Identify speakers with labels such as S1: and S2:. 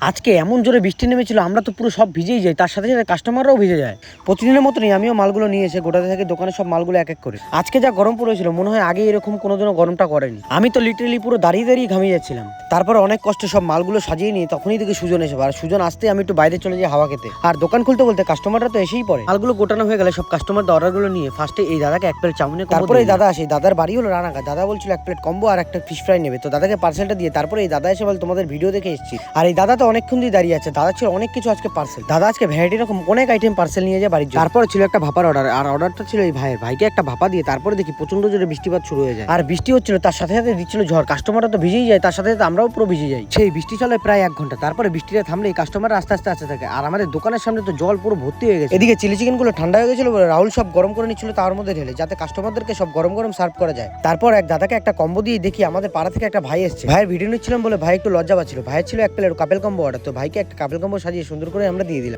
S1: আজকে এমন জোরে বৃষ্টি নেমেছিল, আমরা তো পুরো সব ভিজেই যাই, তার সাথে সাথে কাস্টমাররাও ভিজে যায়। প্রতিদিনের মতনই আমিও মালগুলো নিয়ে এসে গোটাতে থেকে দোকানে সব মালগুলো এক এক করে। আজকে যা গরম পড়েছিল, মনে হয় আগে এরকম কোনোদিনও গরমটা করেনি। আমি তো লিটারেলি পুরো দাঁড়িয়ে দাঁড়িয়ে ঘামিয়ে যাচ্ছিলাম। তারপর অনেক কষ্টে সব মালগুলো সাজিয়ে নিয়ে তখনই থেকে সুজন এসে, আর সুজন আসতে আমি একটু বাইরে চলে যাই হাওয়া খেতে। আর দোকান খুলতে বলতে কাস্টমাররা তো এসেই পড়ে। মালগুলো গোটানো হয়ে গেলে সব কাস্টমারদের অর্ডারগুলো নিয়ে ফার্স্টে এই দাদাকে এক প্লেট চাউমিনের, তারপরে এই দাদা আসে। দাদার বাড়ি হলো রানাঘাট। দাদা বলছিল এক প্লেট কম্বো আর একটা ফিশ ফ্রাই নেবে, তো দাদাকে পার্সেলটা দিয়ে তারপরে এই দাদা এসে বলে তোমাদের ভিডিও দেখে এসেছি। আর এই দাদা তো অনেকক্ষণ দিয়ে দাঁড়িয়ে আছে। দাদা ছিল অনেক কিছু আজকে পার্সেল। দাদা আজকে ভ্যারাইটি রকম অনেক আইটেম পার্সেল নিয়ে যায় বাড়ির জন্য। তারপরে ছিল একটা ভাপার অর্ডার, আর অর্ডারটা ছিল এই ভাইকে একটা ভাপা দিয়ে তারপরে দেখি প্রচন্ড জোরে বৃষ্টিপাত শুরু হয়ে যায়। আর বৃষ্টি হচ্ছিল, তার সাথে সাথে দিচ্ছিল ঝড়। কাস্টমাররা তো ভিজেই যায়, তার সাথে সাথে আমরাও পুরো ভিজে যাই। সেই বৃষ্টি চলে প্রায় 1 ঘন্টা। তারপরে বৃষ্টিটা থামলে এই কাস্টমার আস্তে আস্তে আসতে থাকে। আর আমাদের দোকানের সামনে তো জল পুরো ভর্তি হয়ে গেছে। এদিকে চিলি চিকেন গুলো ঠান্ডা হয়ে গেছিল বলে রাহুল সব গরম করে নিচ্ছিল তার মধ্যে ঢেলে, যাতে কাস্টমারদেরকে সব গরম গরম সার্ভ করা যায়। তারপর এক দাদাকে একটা কম্বো দিয়ে দেখি আমাদের পাড়া থেকে একটা ভাই এসেছে। ভাইয়ের ভিডিও নিচ্ছিলাম বলে ভাই একটু লজ্জা পাচ্ছিল। ভাইয়ের ছিল এক প্লেট কাপেল কম্বো অর্ডার, তো ভাইকে একটা কাপেল কম্বো সাজিয়ে সুন্দর করে আমরা দিয়ে দিলাম।